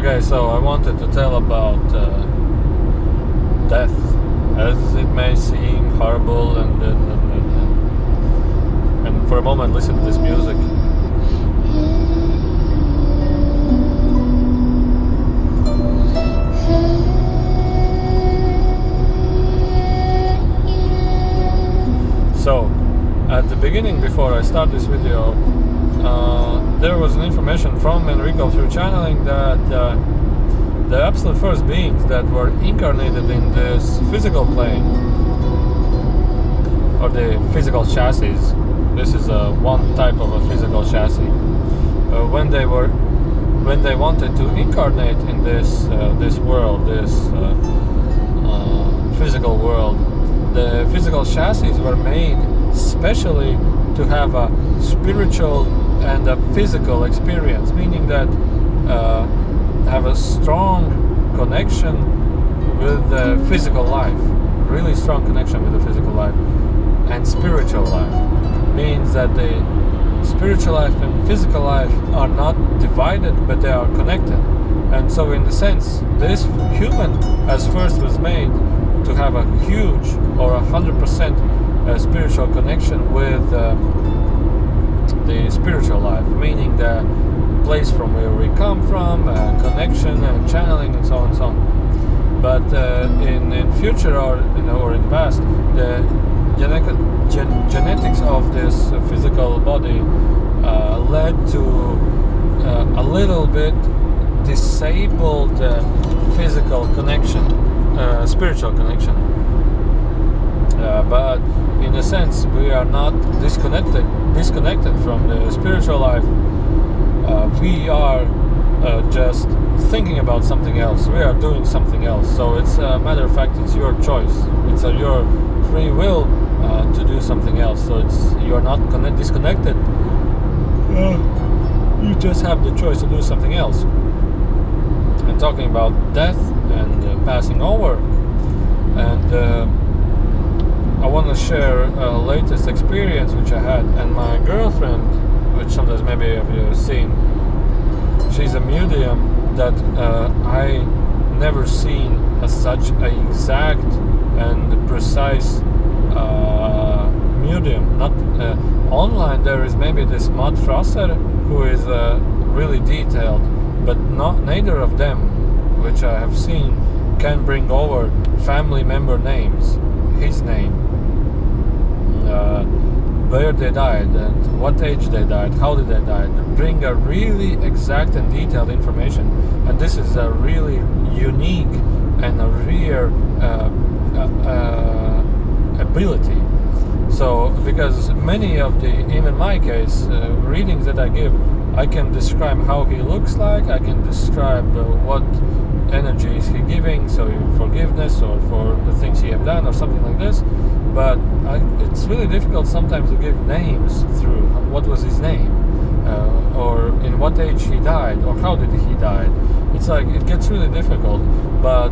Okay, so I wanted to tell about death, as it may seem horrible, and for a moment listen to this music. So, at the beginning, before I start this video, there was an information from Enrico through channeling that the absolute first beings that were incarnated in this physical plane, or the physical chassis, this is one type of a physical chassis, when they wanted to incarnate in this world, this physical world, the physical chassis were made specially to have a spiritual and a physical experience, meaning that have a strong connection with the physical life, really strong connection with the physical life, and spiritual life means that the spiritual life and physical life are not divided, but they are connected. And so in the sense, this human as first was made to have a huge or 100% spiritual connection with the spiritual life, meaning the place from where we come from, connection and channeling and so on and so on. But in future or in the past, the genetics of this physical body led to a little bit disabled physical connection, spiritual connection. But in a sense, we are not disconnected from the spiritual life. We are just thinking about something else. We are doing something else. So it's a matter of fact, it's your choice. It's your free will to do something else. So you are not disconnected. You just have the choice to do something else. And talking about death and passing over, and I want to share a latest experience which I had, and my girlfriend, which sometimes maybe you've seen, she's a medium that I never seen as such an exact and precise medium. Not online. There is maybe this Matt Frasser who is really detailed, but neither of them, which I have seen, can bring over family member names, his name, where they died and what age they died, how did they die, bring a really exact and detailed information. And this is a really unique and a rare ability. So because many of even my case, readings that I give, I can describe how he looks like, I can describe what energy is he giving, so forgiveness or for the things he have done or something like this. But it's really difficult sometimes to give names through what was his name, or in what age he died, or how did he die. It's like it gets really difficult, but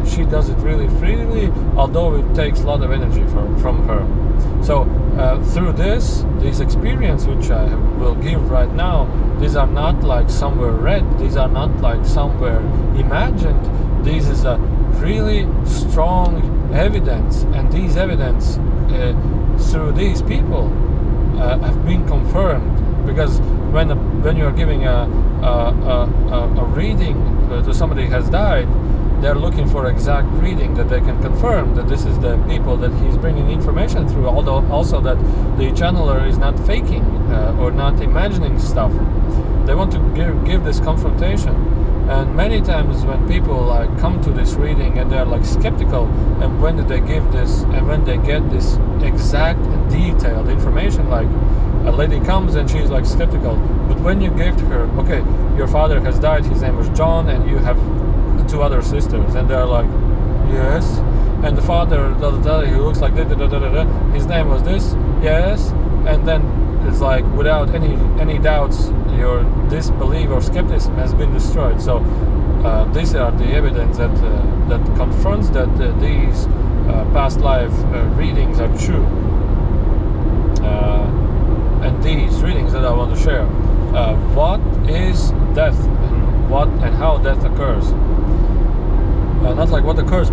she does it really freely, although it takes a lot of energy from her. So through this experience which I will give right now, these are not like somewhere read, these are not like somewhere imagined, this is a really strong evidence, and these evidence through these people have been confirmed. Because when you are giving a reading to somebody who has died, they're looking for exact reading that they can confirm that this is the people that he's bringing information through, although also that the channeler is not faking or not imagining stuff. They want to give this confrontation. And many times when people like come to this reading and they're like skeptical, and when they give this and when they get this exact and detailed information, like a lady comes and she's like skeptical, but when you give to her, okay, your father has died, his name was John, and you have 2 other sisters, and they're like, yes, and the father, he looks like his name was this, yes, and then it's like without any doubts, your disbelief or skepticism has been destroyed. So these are the evidence that confronts that these past life readings are true. And these readings that I want to share. What is death? And what and how death occurs. Not like what occurs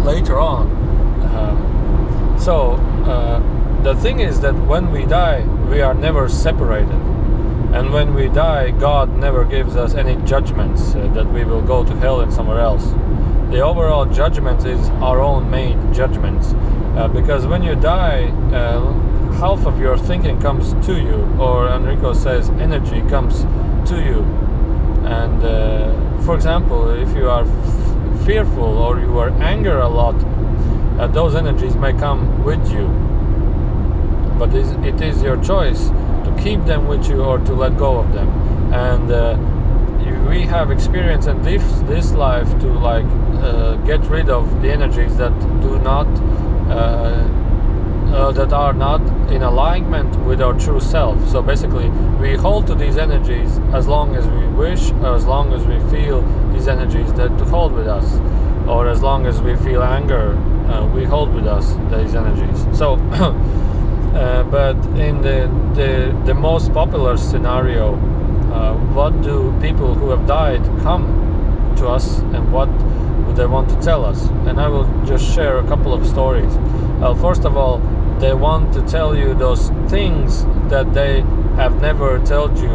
later on. So the thing is that when we die, we are never separated. And when we die, God never gives us any judgments that we will go to hell and somewhere else. The overall judgment is our own made judgments. Because when you die, half of your thinking comes to you, or Enrico says energy comes to you. And for example, if you are fearful or you are angry a lot, those energies may come with you. But it is your choice to keep them with you or to let go of them. And we have experience in this life to like get rid of the energies that do not that are not in alignment with our true self. So basically we hold to these energies as long as we wish, or as long as we feel these energies that to hold with us, or as long as we feel anger, we hold with us these energies. So but in the most popular scenario, what do people who have died come to us, and what do they want to tell us? And I will just share a couple of stories. First of all, they want to tell you those things that they have never told you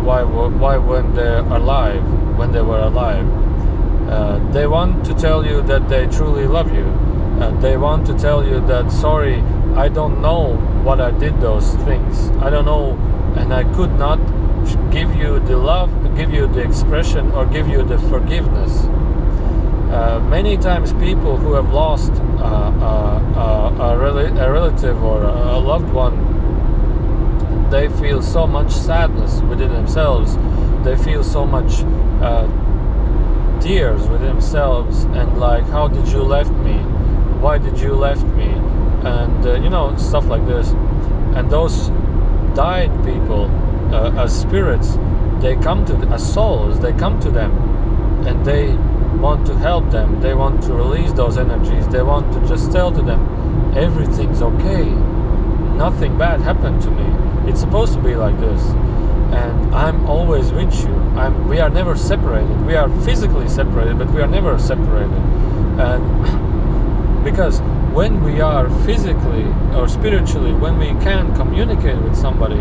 why when they were alive. They want to tell you that they truly love you. They want to tell you that, sorry, I don't know what I did those things. I don't know, and I could not give you the love, give you the expression, or give you the forgiveness. Many times people who have lost a relative or a loved one, they feel so much sadness within themselves. They feel so much tears within themselves, and like, how did you left me? Why did you left me? And stuff like this. And those died people, as spirits, they come to as souls. They come to them, and they want to help them. They want to release those energies. They want to just tell to them, everything's okay. Nothing bad happened to me. It's supposed to be like this, and I'm always with you. We are never separated. We are physically separated, but we are never separated. And because when we are physically or spiritually, when we can communicate with somebody,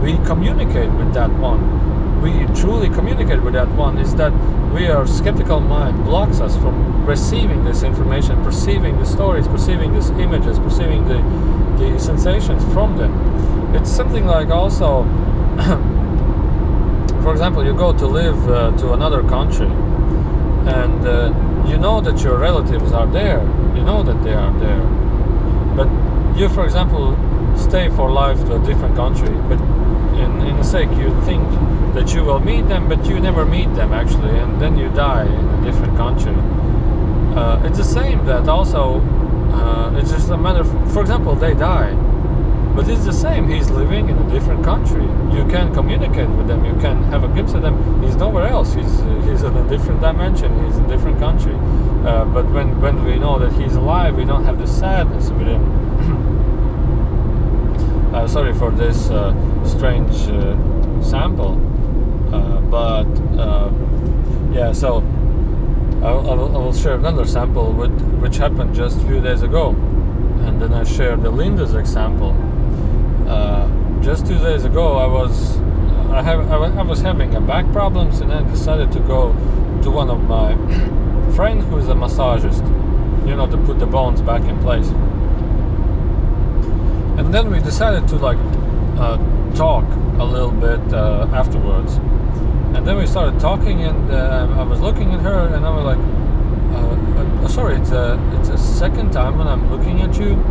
we communicate with that one. We truly communicate with that one. Is that our skeptical mind blocks us from receiving this information, perceiving the stories, perceiving these images, perceiving the sensations from them. It's something like also, for example, you go to live to another country, and you know that your relatives are there. You know that they are there. But you, for example, stay for life to a different country, but in a sake you think that you will meet them, but you never meet them actually, and then you die in a different country. It's the same that also, it's just a matter of, for example, they die, but it's the same. He's living in a different country. You can communicate with them. You can have a glimpse of them. He's nowhere else. He's in a different dimension. He's in a different country. But when we know that he's alive, we don't have the sadness with him. Sorry for this strange sample, but yeah. So I will share another sample which happened just a few days ago, and then I share the Linda's example. Just 2 days ago, I was having a back problems, and I decided to go to one of my friends who is a massagist, to put the bones back in place. And then we decided to talk a little bit afterwards. And then we started talking, and I was looking at her, and I was like, sorry, it's a second time when I'm looking at you.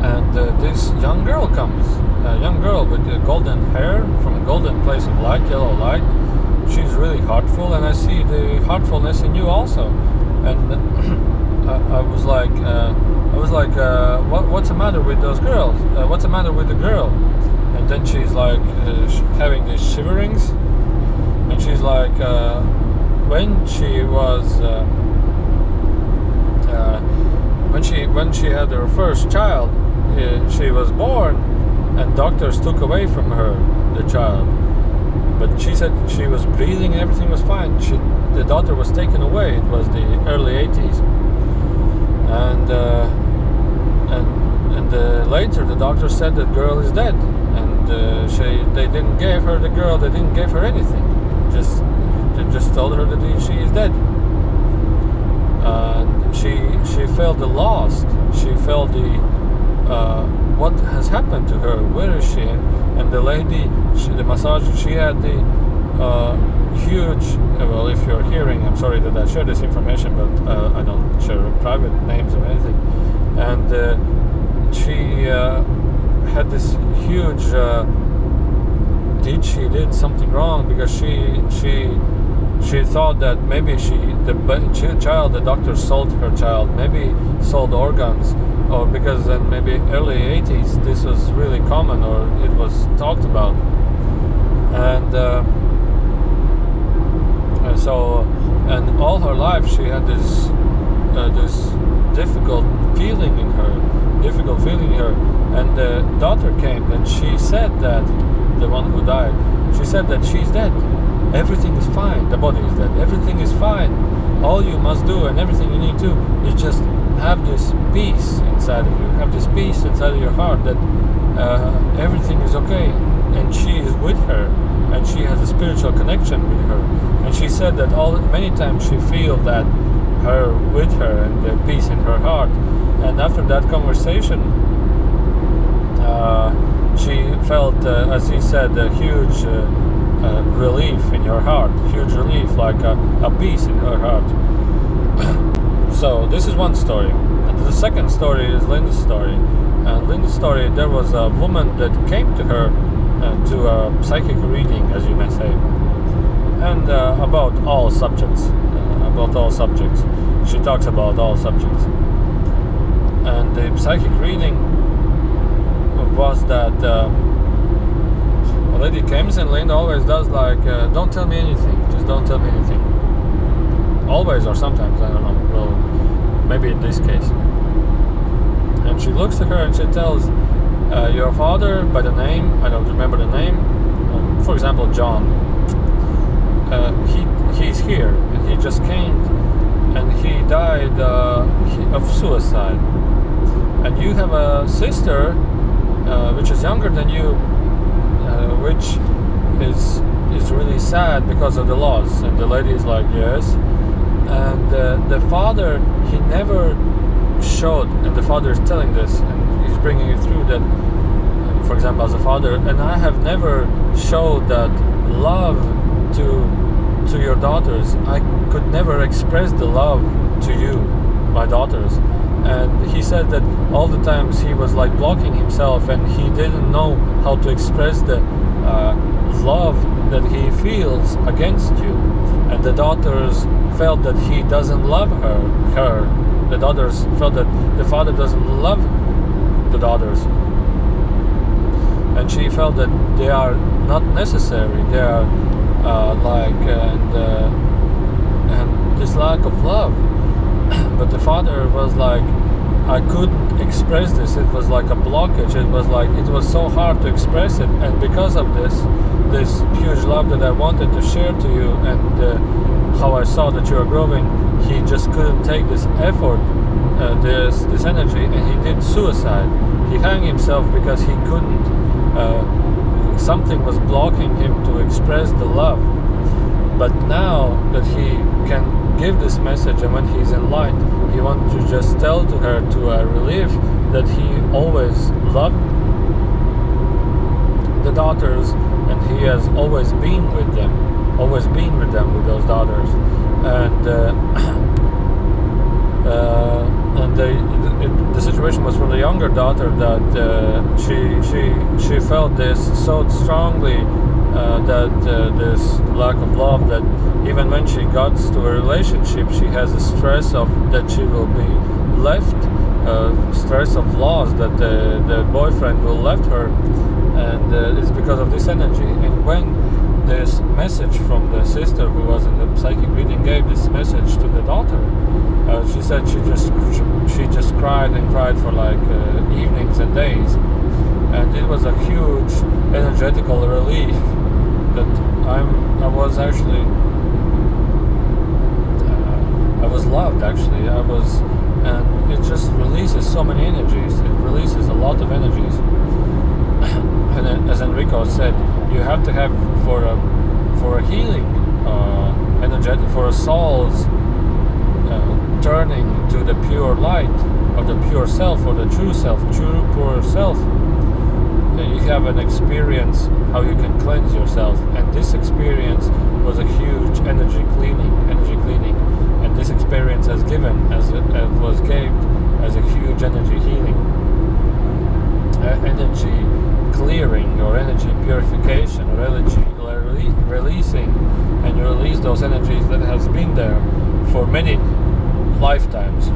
And this young girl comes, a young girl with golden hair from a golden place of light, yellow light. She's really heartful, and I see the heartfulness in you also. And I was like, what's the matter with those girls? What's the matter with the girl? And then she's like having these shiverings, and she's like, when she was when she had her first child, she was born, and doctors took away from her the child. But she said she was breathing and everything was fine. The daughter was taken away. It was the early 80s. And later the doctor said that girl is dead. And they didn't give her the girl, they didn't give her anything. They just told her that she is dead. And she felt the lost. She felt the what has happened to her? Where is she? And the lady, the massage, she had the huge. Well, if you're hearing, I'm sorry that I share this information, but I don't share private names or anything. And she had this huge. She did something wrong because she thought that maybe the doctor sold her child, maybe sold organs, or because in maybe early 80s this was really common, or it was talked about. And and all her life she had this difficult feeling in her. And the daughter came and she said that, the one who died, she said that she's dead. Everything is fine. The body is dead. Everything is fine. All you must do and everything you need to is just have this peace inside of you. Have this peace inside of your heart that everything is okay. And she is with her. And she has a spiritual connection with her. And she said that many times she feels that her with her and the peace in her heart. And after that conversation, she felt, as he said, a huge relief in her heart, huge relief, like a peace in her heart. So this is one story. And the second story is Linda's story. And Linda's story, there was a woman that came to her to a psychic reading, as you may say, and about all subjects. She talks about all subjects. And the psychic reading was that a lady comes and Linda always does like, don't tell me anything, just don't tell me anything. Always, or sometimes, I don't know, well, maybe in this case. And she looks at her and she tells, your father, by the name, I don't remember the name, for example, John, he's here, and he just came, and he died of suicide. And you have a sister which is younger than you, which is really sad because of the loss. And the lady is like, yes. And the father, he never showed, and the father is telling this, and he's bringing it through that, for example, as a father, and I have never showed that love to your daughters. I could never express the love to you, my daughters. And he said that all the times he was like blocking himself, and he didn't know how to express the love that he feels against you. And the daughters felt that he doesn't love her. The daughters felt that the father doesn't love the daughters. And she felt that they are not necessary. They are and this lack of love. But the father was like, I couldn't express this. It was like a blockage. It was so hard to express it. And because of this huge love that I wanted to share to you, and how I saw that you are growing, he just couldn't take this effort, this energy, and he did suicide. He hung himself because he couldn't. Something was blocking him to express the love. But now that he can give this message, and when he's in light, he wants to just tell to her, to a relief, that he always loved the daughters, and he has always been with them, with those daughters. And the situation was for the younger daughter that she felt this so strongly, that this lack of love, that even when she got to a relationship, she has a stress of that she will be left, stress of loss, that the boyfriend will left her, and it's because of this energy. And when this message from the sister who was in the psychic reading gave this message to the daughter, she said she just cried and cried for like evenings and days, and it was a huge energetical relief that I was actually I was loved. Actually, and it just releases so many energies. It releases a lot of energies. And then, as Enrico said, you have to have for a healing, energetic, for a soul's turning to the pure light, or the pure self, or the true self, true pure self. You have an experience how you can cleanse yourself, and this experience was a huge energy cleaning, and this experience was gave as a huge energy healing, energy clearing, or energy purification, or energy releasing, and you release those energies that has been there for many lifetimes.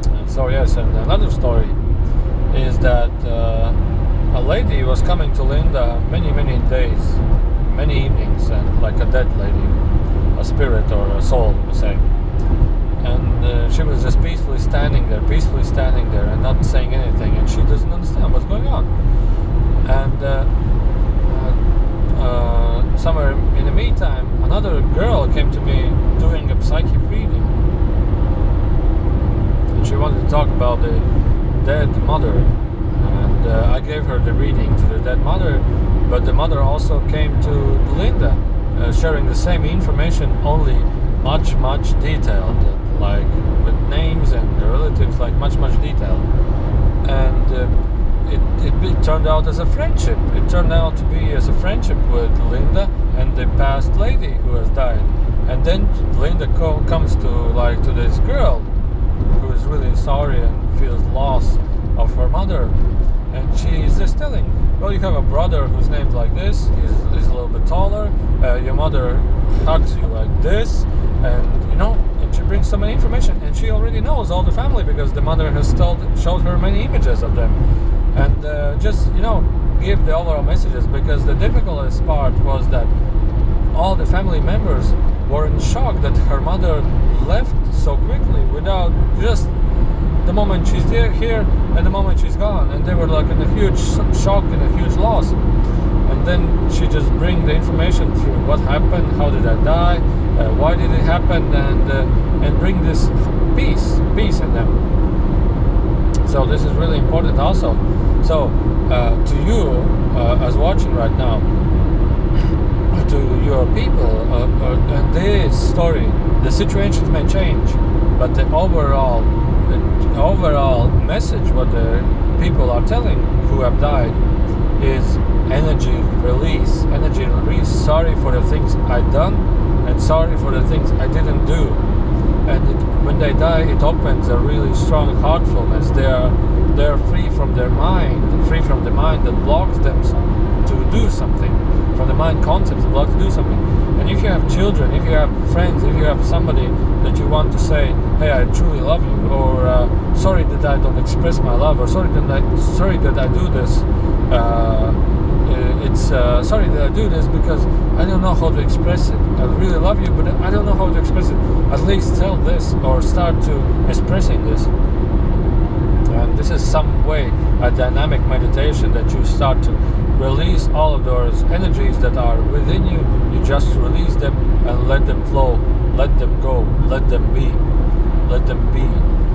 And so yes, and another story is that a lady was coming to Linda many days, many evenings, and like a dead lady, a spirit or a soul, we say. And she was just peacefully standing there and not saying anything, and she doesn't understand what's going on. And somewhere in the meantime, another girl came to me doing a psychic reading, and she wanted to talk about the dead mother, and I gave her the reading to the dead mother, but the mother also came to Linda, sharing the same information, only much detailed, like with names and the relatives, like much detailed. And it turned out as a friendship. It turned out to be as a friendship with Linda and the past lady who has died. And then Linda comes to this girl who is really sorry and feels loss of her mother, and she is just telling, well, you have a brother who's named like this, he's a little bit taller, your mother hugs you like this, and she brings so many information, and she already knows all the family because the mother has showed her many images of them, and just give the overall messages, because the difficult part was that all the family members were in shock that her mother left so quickly, without just the moment she's here and the moment she's gone, and they were like in a huge shock and a huge loss. And then she just bring the information through what happened, how did I die, why did it happen, and bring this peace in them. So this is really important also. So to you as watching right now, to your people, and this story, the situations may change, but the overall message, what the people are telling who have died, is energy release. Sorry for the things I done, and sorry for the things I didn't do. And when they die, it opens a really strong heartfulness. They are free from their mind, free from the mind that blocks them to do something, from the mind concepts that block to do something. And if you have children, if you have friends, if you have somebody that you want to say, hey, I truly love you, or sorry that I don't express my love, or sorry that I do this, sorry that I do this because I don't know how to express it. I really love you, but I don't know how to express it. At least tell this, or start to expressing this. And this is some way, a dynamic meditation, that you start to release all of those energies that are within you. You just release them and let them flow, let them go, let them be,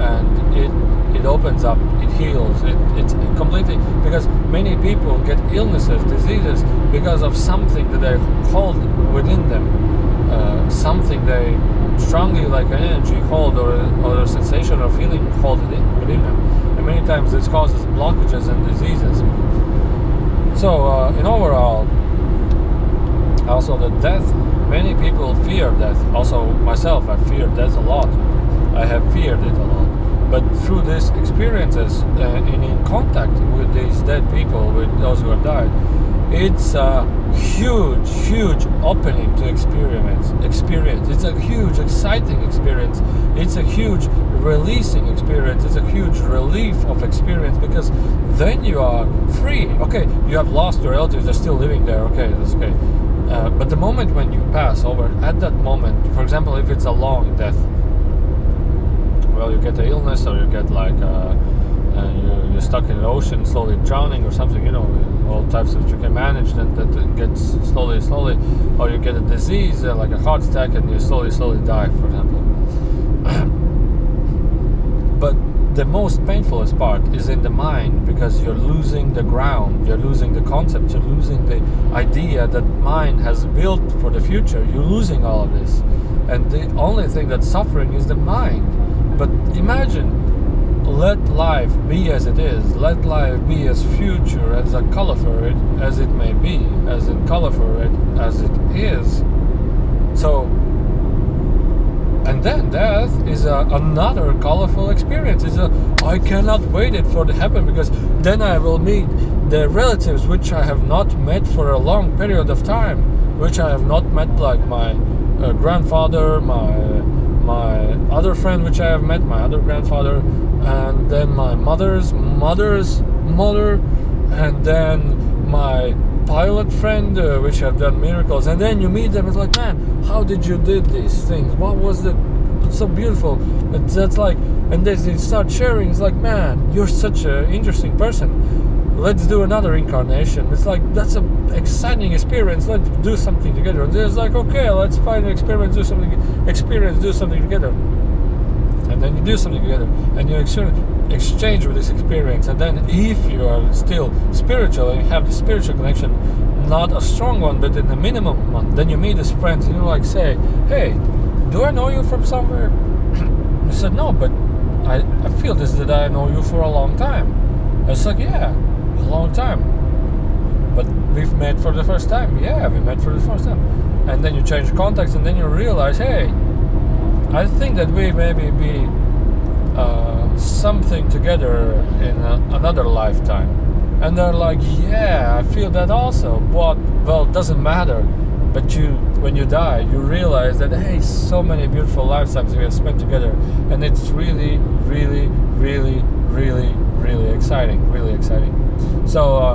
and it opens up, it heals, it's completely, because many people get illnesses, diseases, because of something that they hold within them, something they strongly, like an energy hold, or a sensation or feeling hold within them, and many times this causes blockages and diseases. So in overall, also the death, many people fear death. Also myself, I fear death a lot. I have feared it a lot. But through these experiences, in contact with these dead people, with those who have died, it's a huge opening to experience. It's a huge exciting experience. It's a huge releasing experience. It's a huge relief of experience, because then you are free. Okay, you have lost your relatives, they're still living there. Okay, that's okay. But the moment when you pass over, at that moment, for example, if it's a long death, well, you get an illness, or you get like you're stuck in the ocean, slowly drowning or something, all types of you can manage that gets slowly, or you get a disease like a heart attack and you slowly die, for example. But the most painfulest part is in the mind, because you're losing the ground, you're losing the concept, you're losing the idea that mind has built for the future. You're losing all of this, and the only thing that's suffering is the mind. But imagine, let life be as it is, let life be as future, as a color for it as it may be, as in color for it as it is. So, and then death is another colorful experience. I cannot wait it for to happen, because then I will meet the relatives which I have not met for a long period of time, which I have not met, like my grandfather, my other friend which I have met, my other grandfather, and then my mother's mother, and then my pilot friend, which have done miracles. And then you meet them, it's like, man, how did you did these things? What was it? It's so beautiful. That's like, and they start sharing. It's like, man, you're such an interesting person. Let's do another incarnation. It's like, that's an exciting experience. Let's do something together. And it's like, okay, let's find an experience, do something together. And then you do something together, and you exchange with this experience. And then if you are still spiritual and you have the spiritual connection, not a strong one, but in the minimum one, then you meet as friends, and you like say, hey, do I know you from somewhere? You said, no, but I feel this, that I know you for a long time. It's like, yeah, a long time. But we've met for the first time. Yeah, we met for the first time. And then you change contacts, and then you realize, hey, I think that we maybe be something together in another lifetime. And they're like, yeah, I feel that also. But, well, it doesn't matter. But when you die, you realize that, hey, so many beautiful lifetimes we have spent together. And it's really, really, really, really, really exciting. Really exciting. So,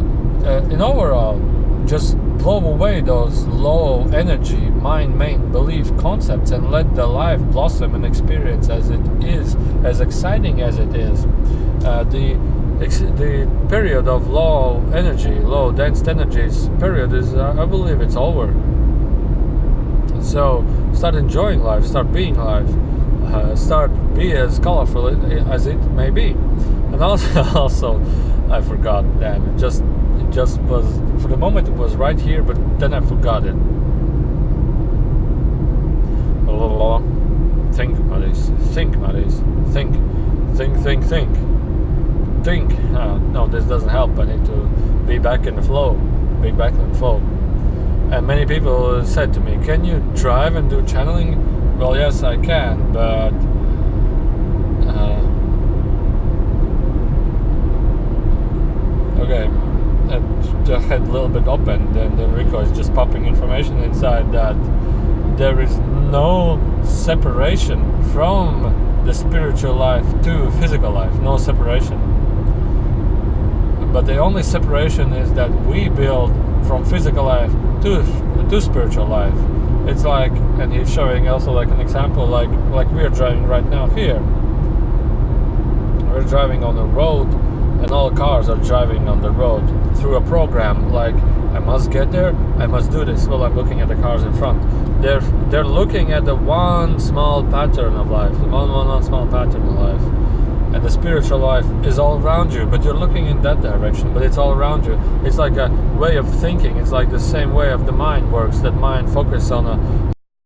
in overall, just blow away those low energy mind main belief concepts and let the life blossom and experience as it is, as exciting as it is. The period of low energy, low dense energies period is, I believe it's over. So start enjoying life, start being life, start be as colorful as it may be. And also I forgot, damn, it just was, for the moment it was right here, but then I forgot it. Think, Maris. Think. No, this doesn't help. I need to be back in the flow. And many people said to me, can you drive and do channeling? Well, yes, I can, but okay. The head a little bit open, then Rico is just popping information inside that there is no separation from the spiritual life to physical life, no separation. But the only separation is that we build from physical life to spiritual life. It's like, and he's showing also like an example, like we are driving right now here. We're driving on the road, and all cars are driving on the road through a program, like, I must get there, I must do this. Well, I'm looking at the cars in front. They're looking at the one small pattern of life, one small pattern of life. And the spiritual life is all around you, but you're looking in that direction, but it's all around you. It's like a way of thinking. It's like the same way of the mind works, that mind focuses on a